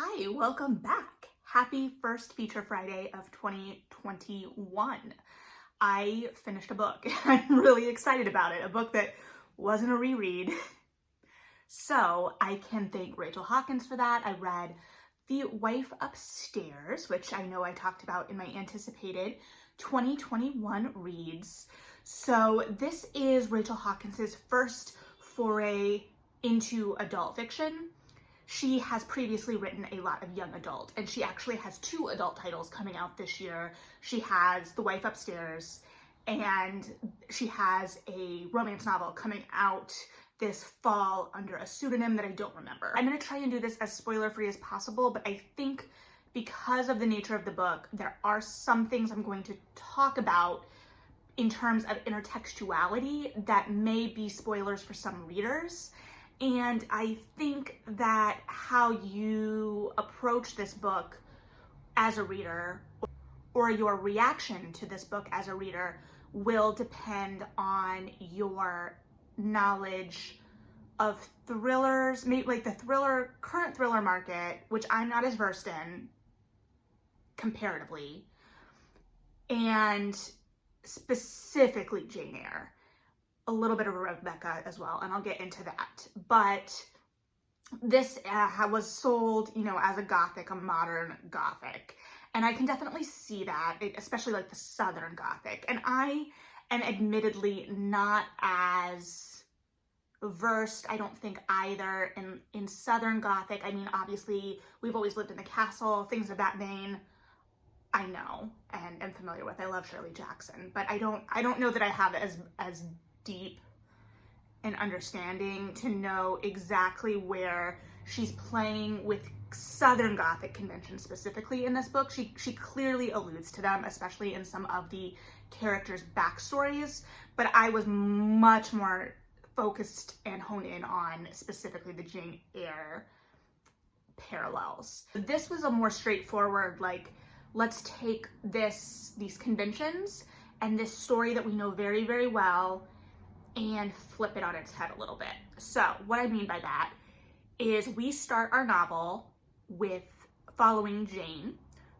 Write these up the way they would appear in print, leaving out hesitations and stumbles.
Hi, welcome back. Happy first feature Friday of 2021. I finished a book. I'm really excited about it. A book that wasn't a reread. So I can thank Rachel Hawkins for that. I read The Wife Upstairs, which I know I talked about in my anticipated 2021 reads. So this is Rachel Hawkins's first foray into adult fiction. She has previously written a lot of young adult, and she actually has 2 adult titles coming out this year. She has The Wife Upstairs, and she has a romance novel coming out this fall under a pseudonym that I don't remember. I'm going to try and do this as spoiler-free as possible, but I think because of the nature of the book, there are some things I'm going to talk about in terms of intertextuality that may be spoilers for some readers. And I think that how you approach this book as a reader, or your reaction to this book as a reader, will depend on your knowledge of thrillers, maybe like the current thriller market, which I'm not as versed in comparatively, and specifically Jane Eyre. A little bit of Rebecca as well, and I'll get into that. But this was sold, as a modern Gothic. And I can definitely see that, especially like the Southern Gothic. And I am admittedly not as versed, I don't think either, in Southern Gothic. I mean, obviously, we've always lived in the castle, things of that vein. I know and am familiar with. I love Shirley Jackson, but I don't know that I have as deep an understanding to know exactly where she's playing with Southern Gothic conventions specifically in this book. She clearly alludes to them, especially in some of the characters' backstories, but I was much more focused and honed in on specifically the Jane Eyre parallels. This was a more straightforward, like, let's take these conventions and this story that we know very, very well and flip it on its head a little bit. So what I mean by that is we start our novel with following Jane,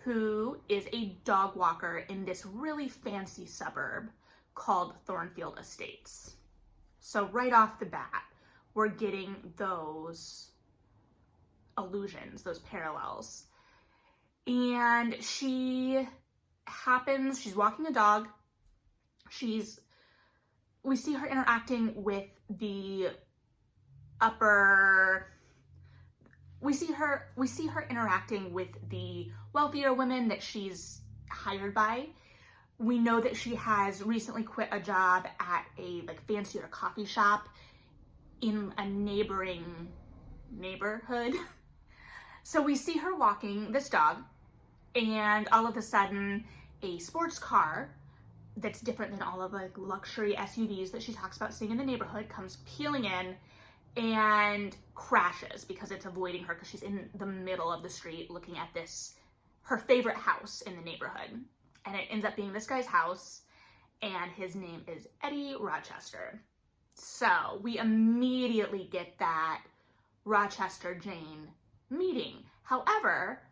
who is a dog walker in this really fancy suburb called Thornfield Estates. So right off the bat, we're getting those allusions, those parallels. And she's walking a dog. We see her interacting with interacting with the wealthier women that she's hired by. We know that she has recently quit a job at a fancier coffee shop in a neighboring neighborhood. So we see her walking this dog, and all of a sudden a sports car that's different than all of the luxury SUVs that she talks about seeing in the neighborhood comes peeling in and crashes because it's avoiding her, because she's in the middle of the street looking at her favorite house in the neighborhood. And it ends up being this guy's house, and his name is Eddie Rochester. So we immediately get that Rochester-Jane meeting. However,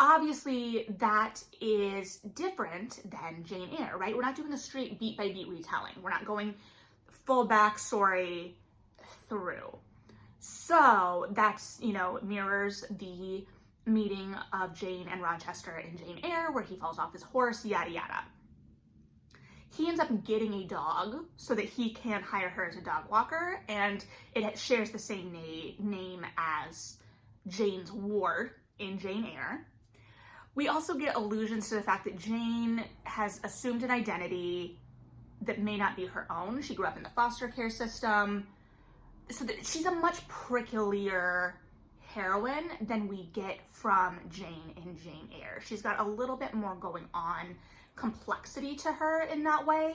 obviously that is different than Jane Eyre, right? We're not doing a straight beat by beat retelling. We're not going full backstory through. So that's, mirrors the meeting of Jane and Rochester in Jane Eyre, where he falls off his horse, yada yada. He ends up getting a dog so that he can hire her as a dog walker, and it shares the same name as Jane's ward in Jane Eyre. We also get allusions to the fact that Jane has assumed an identity that may not be her own. She grew up in the foster care system, so that she's a much pricklier heroine than we get from Jane in Jane Eyre. She's got a little bit more going on, complexity to her in that way,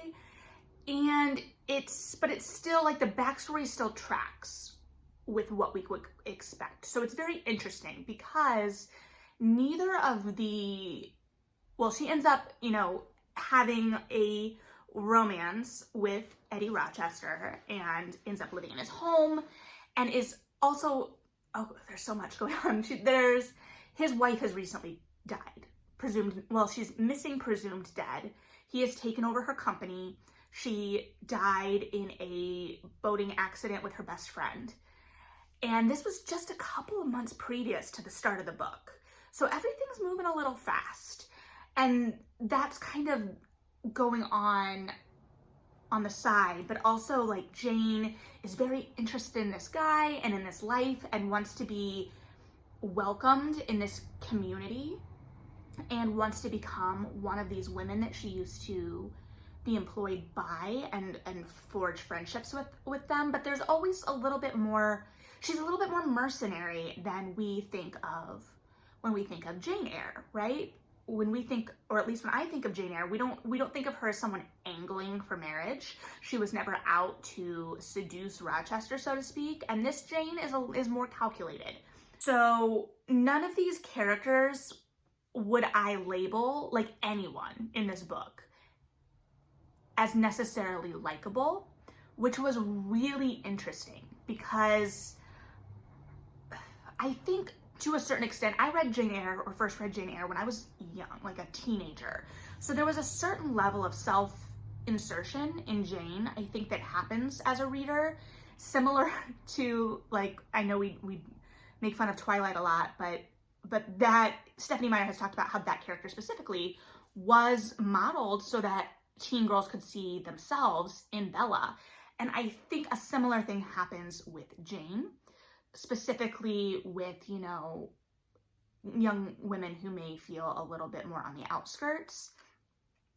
but it's still like the backstory still tracks with what we would expect. So it's very interesting because she ends up, having a romance with Eddie Rochester and ends up living in his home, and is also oh, there's so much going on. His wife has recently died. She's missing, presumed dead. He has taken over her company. She died in a boating accident with her best friend. And this was just a couple of months previous to the start of the book. So everything's moving a little fast. And that's kind of going on the side, but also like Jane is very interested in this guy and in this life and wants to be welcomed in this community and wants to become one of these women that she used to be employed by and forge friendships with them. But there's always a little bit more, she's a little bit more mercenary than we think of when we think of Jane Eyre, right? When we think, or at least when I think of Jane Eyre, we don't think of her as someone angling for marriage. She was never out to seduce Rochester, so to speak. And this Jane is more calculated. So none of these characters would I label, like anyone in this book, as necessarily likable, which was really interesting because I think to a certain extent, I read Jane Eyre, or first read Jane Eyre when I was young, like a teenager. So there was a certain level of self-insertion in Jane, I think, that happens as a reader, similar to, like, I know we make fun of Twilight a lot, but that Stephanie Meyer has talked about how that character specifically was modeled so that teen girls could see themselves in Bella. And I think a similar thing happens with Jane, specifically with, you know, young women who may feel a little bit more on the outskirts.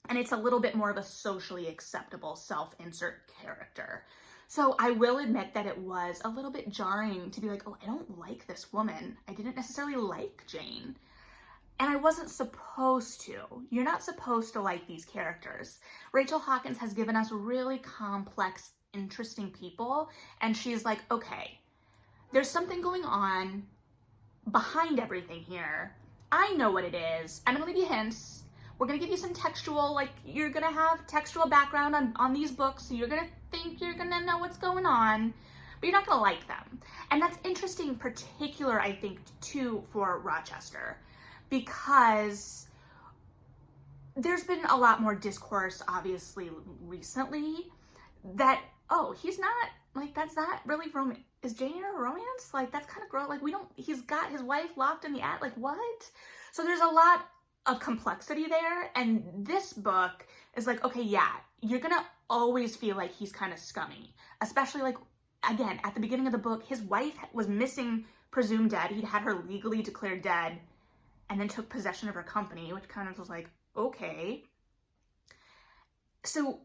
And it's a little bit more of a socially acceptable self-insert character. So I will admit that it was a little bit jarring to be like, oh, I don't like this woman. I didn't necessarily like Jane. And I wasn't supposed to. You're not supposed to like these characters. Rachel Hawkins has given us really complex, interesting people. And she's like, okay, there's something going on behind everything here. I know what it is. I'm gonna give you hints. We're gonna give you some textual, like you're gonna have textual background on these books, so you're gonna think you're gonna know what's going on, but you're not gonna like them. And that's interesting, particular, I think, too, for Rochester, because there's been a lot more discourse, obviously, recently, that, oh, he's not, like, that's not really romance. Is Jane Eyre a romance? Like, that's kind of gross. Like, he's got his wife locked in the attic. Like, what? So there's a lot of complexity there. And this book is like, okay, yeah, you're gonna always feel like he's kind of scummy. Especially, like, again, at the beginning of the book, his wife was missing, presumed dead. He'd had her legally declared dead and then took possession of her company, which kind of was like, okay. So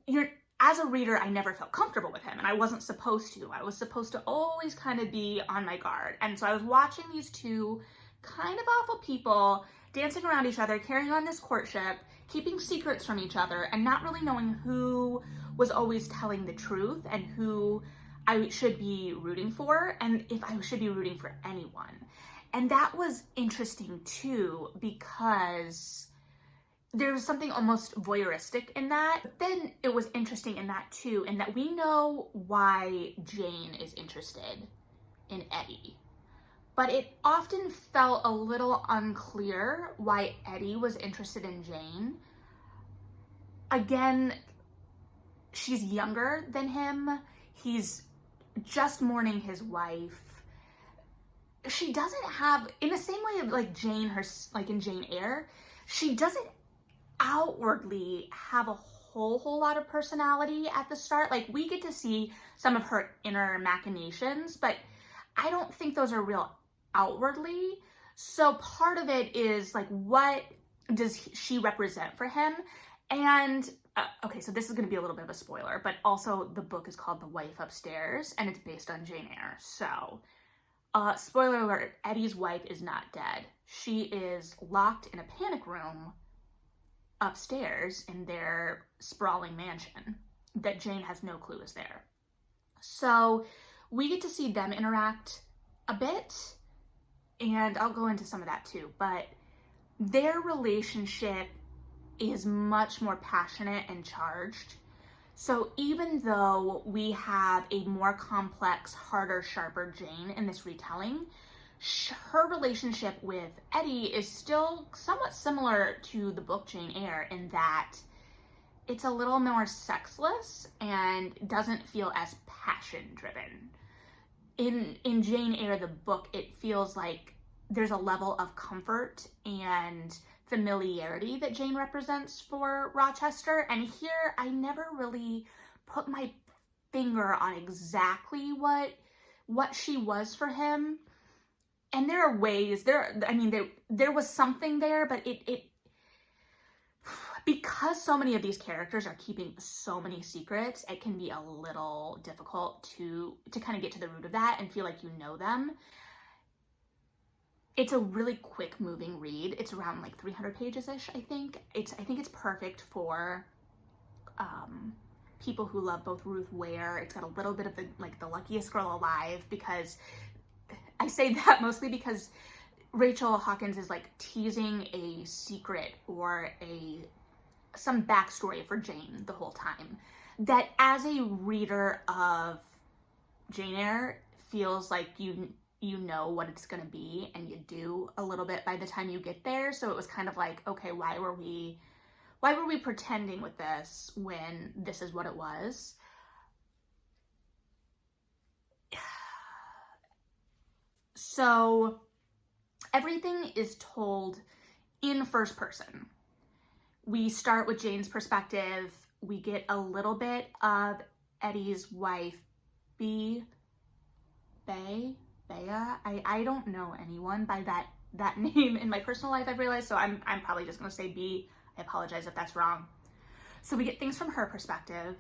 as a reader, I never felt comfortable with him, and I wasn't supposed to. I was supposed to always kind of be on my guard. And so I was watching these two kind of awful people dancing around each other, carrying on this courtship, keeping secrets from each other, and not really knowing who was always telling the truth and who I should be rooting for, and if I should be rooting for anyone. And that was interesting too, because there was something almost voyeuristic in that. But then it was interesting in that too, in that we know why Jane is interested in Eddie. But it often felt a little unclear why Eddie was interested in Jane. Again, she's younger than him. He's just mourning his wife. She doesn't have, in the same way of like Jane, like in Jane Eyre, she doesn't outwardly have a whole lot of personality at the start. Like, we get to see some of her inner machinations, but I don't think those are real outwardly. So part of it is like, what does she represent for him? And okay, so this is going to be a little bit of a spoiler, but also the book is called The Wife Upstairs, and it's based on Jane Eyre. So spoiler alert, Eddie's wife is not dead. She is locked in a panic room upstairs in their sprawling mansion that Jane has no clue is there. So we get to see them interact a bit, and I'll go into some of that too, but their relationship is much more passionate and charged. So even though we have a more complex, harder, sharper Jane in this retelling, her relationship with Eddie is still somewhat similar to the book Jane Eyre in that it's a little more sexless and doesn't feel as passion driven. In Jane Eyre, the book, it feels like there's a level of comfort and familiarity that Jane represents for Rochester. And here, I never really put my finger on exactly what she was for him. And there are ways, there was something there, but it because so many of these characters are keeping so many secrets, it can be a little difficult to kind of get to the root of that and feel like you know them. It's a really quick moving read. It's around like 300 pages-ish, I think. I think it's perfect for people who love both Ruth Ware. It's got a little bit of the luckiest girl alive, because I say that mostly because Rachel Hawkins is like teasing a secret or some backstory for Jane the whole time, that as a reader of Jane Eyre feels like you know what it's gonna be, and you do a little bit by the time you get there. So it was kind of like, okay, why were we pretending with this when this is what it was? So everything is told in first person. We start with Jane's perspective. We get a little bit of Eddie's wife, Bea. I don't know anyone by that name in my personal life, I've realized, so I'm probably just gonna say Bea. I apologize if that's wrong. So we get things from her perspective.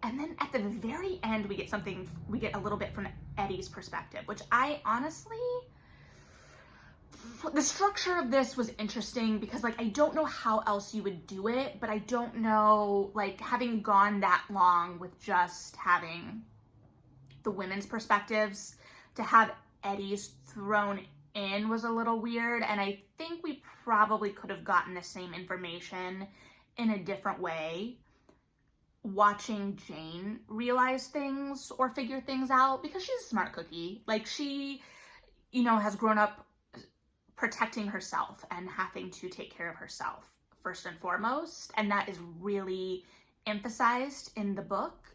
And then at the very end, we get a little bit from Eddie's perspective, which I honestly, the structure of this was interesting because like, I don't know how else you would do it, but I don't know, like having gone that long with just having the women's perspectives, to have Eddie's thrown in was a little weird. And I think we probably could have gotten the same information in a different way, watching Jane realize things or figure things out, because she's a smart cookie. Like she, has grown up protecting herself and having to take care of herself first and foremost. And that is really emphasized in the book.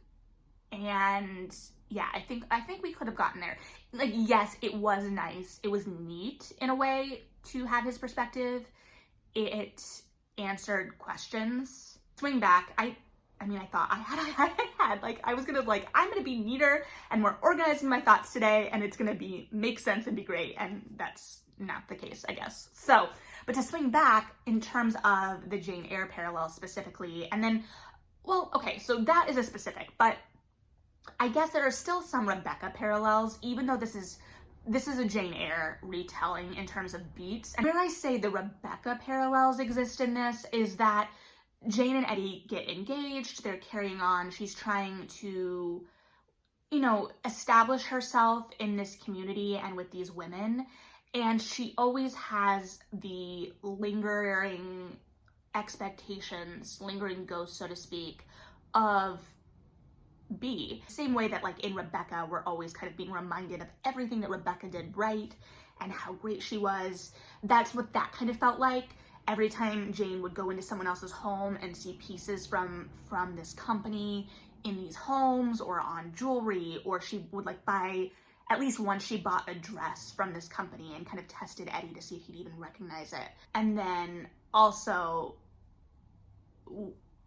And yeah, I think we could have gotten there. Like, yes, it was nice. It was neat in a way to have his perspective. It answered questions. Swing back, I thought I was gonna I'm gonna be neater and more organized in my thoughts today, and it's gonna make sense and be great, and that's not the case, I guess. So, but to swing back in terms of the Jane Eyre parallel specifically, and then, well, okay, so that is a specific, but I guess there are still some Rebecca parallels, even though this is a Jane Eyre retelling in terms of beats. And when I say the Rebecca parallels exist in this, is that Jane and Eddie get engaged, they're carrying on, she's trying to, establish herself in this community and with these women, and she always has the lingering expectations, lingering ghosts, so to speak, of Bea. Same way that in Rebecca, we're always kind of being reminded of everything that Rebecca did right and how great she was. That's what that kind of felt like. Every time Jane would go into someone else's home and see pieces from this company in these homes or on jewelry, or she would buy, at least once she bought a dress from this company and kind of tested Eddie to see if he'd even recognize it. And then also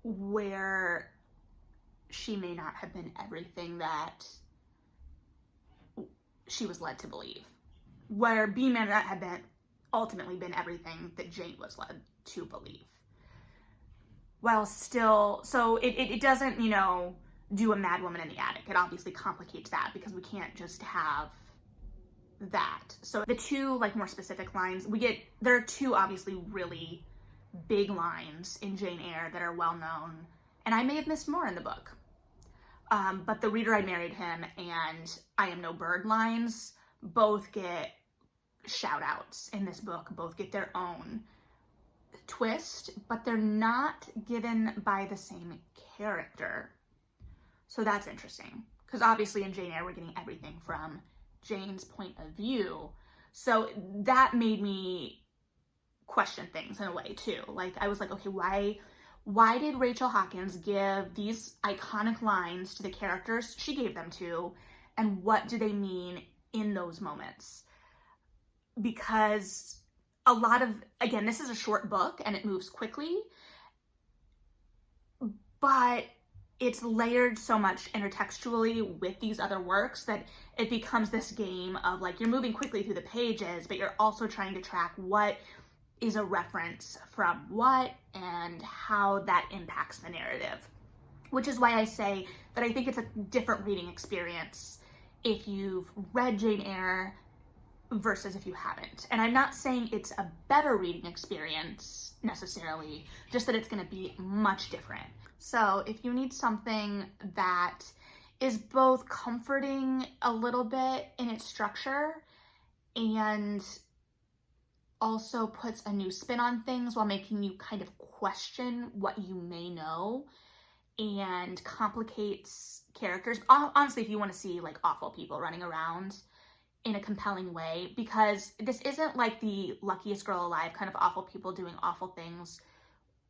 where she may not have been everything that she was led to believe. Where Bea may not have ultimately been everything that Jane was led to believe. While still, so it doesn't, do a mad woman in the attic. It obviously complicates that because we can't just have that. So the two more specific lines, there are two obviously really big lines in Jane Eyre that are well known, and I may have missed more in the book. But The Reader I Married Him and I Am No Bird lines both get shout outs in this book, both get their own twist, but they're not given by the same character. So that's interesting, because obviously in Jane Eyre we're getting everything from Jane's point of view, So that made me question things in a way too. Like I was like, okay, why did Rachel Hawkins give these iconic lines to the characters she gave them to, and what do they mean in those moments? Because a lot of, again, this is a short book and it moves quickly, but it's layered so much intertextually with these other works that it becomes this game of like, you're moving quickly through the pages, but you're also trying to track what is a reference from what and how that impacts the narrative. Which is why I say that I think it's a different reading experience if you've read Jane Eyre versus if you haven't. And I'm not saying it's a better reading experience necessarily, just that it's going to be much different. So if you need something that is both comforting a little bit in its structure and also puts a new spin on things while making you kind of question what you may know and complicates characters. Honestly, if you want to see like awful people running around in a compelling way, because this isn't like the Luckiest Girl Alive kind of awful people doing awful things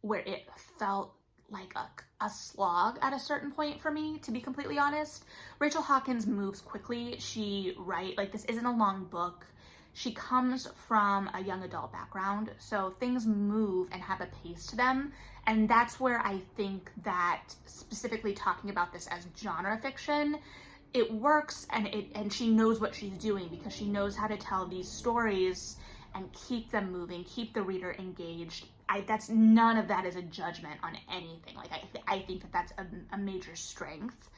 where it felt like a slog at a certain point for me, to be completely honest. Rachel Hawkins moves quickly. Like this isn't a long book. She comes from a young adult background, so things move and have a pace to them. And that's where I think that specifically talking about this as genre fiction, it works, and she knows what she's doing because she knows how to tell these stories and keep them moving, keep the reader engaged. None of that is a judgment on anything. Like I think that that's a major strength.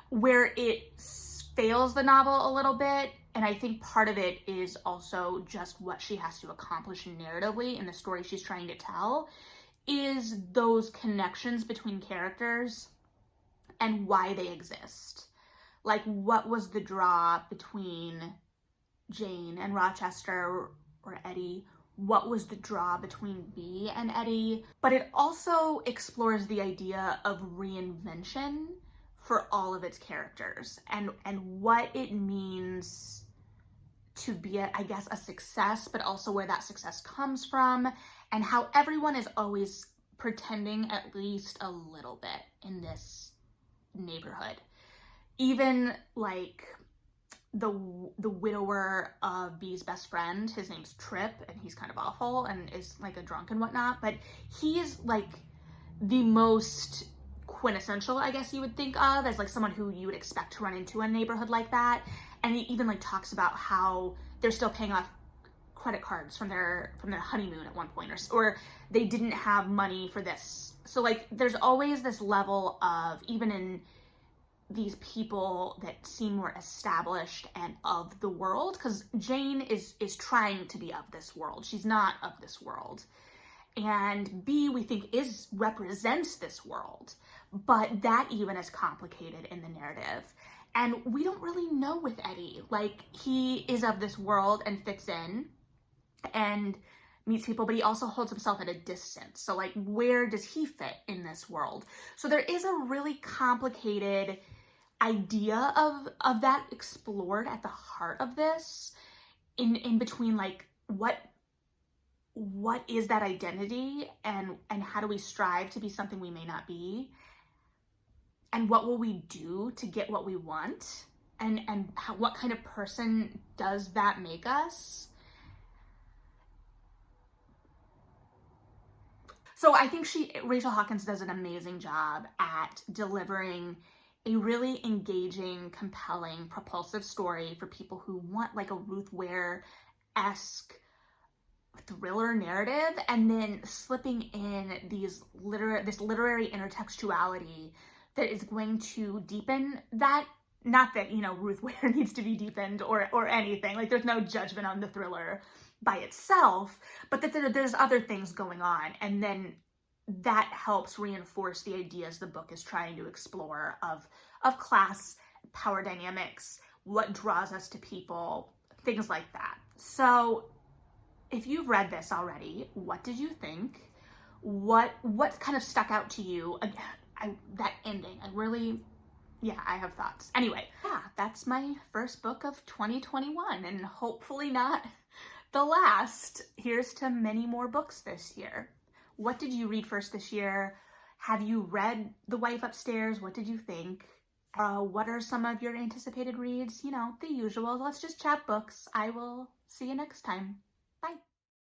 Where it fails the novel a little bit, and I think part of it is also just what she has to accomplish narratively in the story she's trying to tell, is those connections between characters and why they exist. Like, what was the draw between Jane and Rochester or Eddie? What was the draw between Bea and Eddie? But it also explores the idea of reinvention for all of its characters and what it means to be I guess a success, but also where that success comes from, and how everyone is always pretending at least a little bit in this neighborhood. Even like the widower of Bee's best friend, his name's Trip, and he's kind of awful and is like a drunk and whatnot, but he is like the most quintessential, I guess you would think of as like someone who you would expect to run into a neighborhood like that. And he even like talks about how they're still paying off credit cards from their honeymoon at one point, or they didn't have money for this. So like there's always this level of, even in these people that seem more established and of the world, because Jane is trying to be of this world. She's not of this world. And Bea, we think, represents this world, but that even is complicated in the narrative. And we don't really know with Eddie. Like, he is of this world and fits in and meets people, but he also holds himself at a distance. So like, where does he fit in this world? So there is a really complicated idea of that explored at the heart of this, in between like what is that identity, and how do we strive to be something we may not be, and what will we do to get what we want, and what kind of person does that make us? So I think Rachel Hawkins does an amazing job at delivering a really engaging, compelling, propulsive story for people who want like a Ruth Ware-esque thriller narrative, and then slipping in this literary intertextuality that is going to deepen that. Not that, Ruth Ware needs to be deepened or anything. Like, there's no judgment on the thriller by itself, but that there's other things going on, and then that helps reinforce the ideas the book is trying to explore of class, power dynamics, what draws us to people, things like that. So if you've read this already, what did you think? What kind of stuck out to you? That ending, I really yeah, I have thoughts. Anyway, yeah, that's my first book of 2021, and hopefully not the last. Here's to many more books this year. What did you read first this year? Have you read The Wife Upstairs? What did you think? What are some of your anticipated reads? You know, the usual. Let's just chat books. I will see you next time.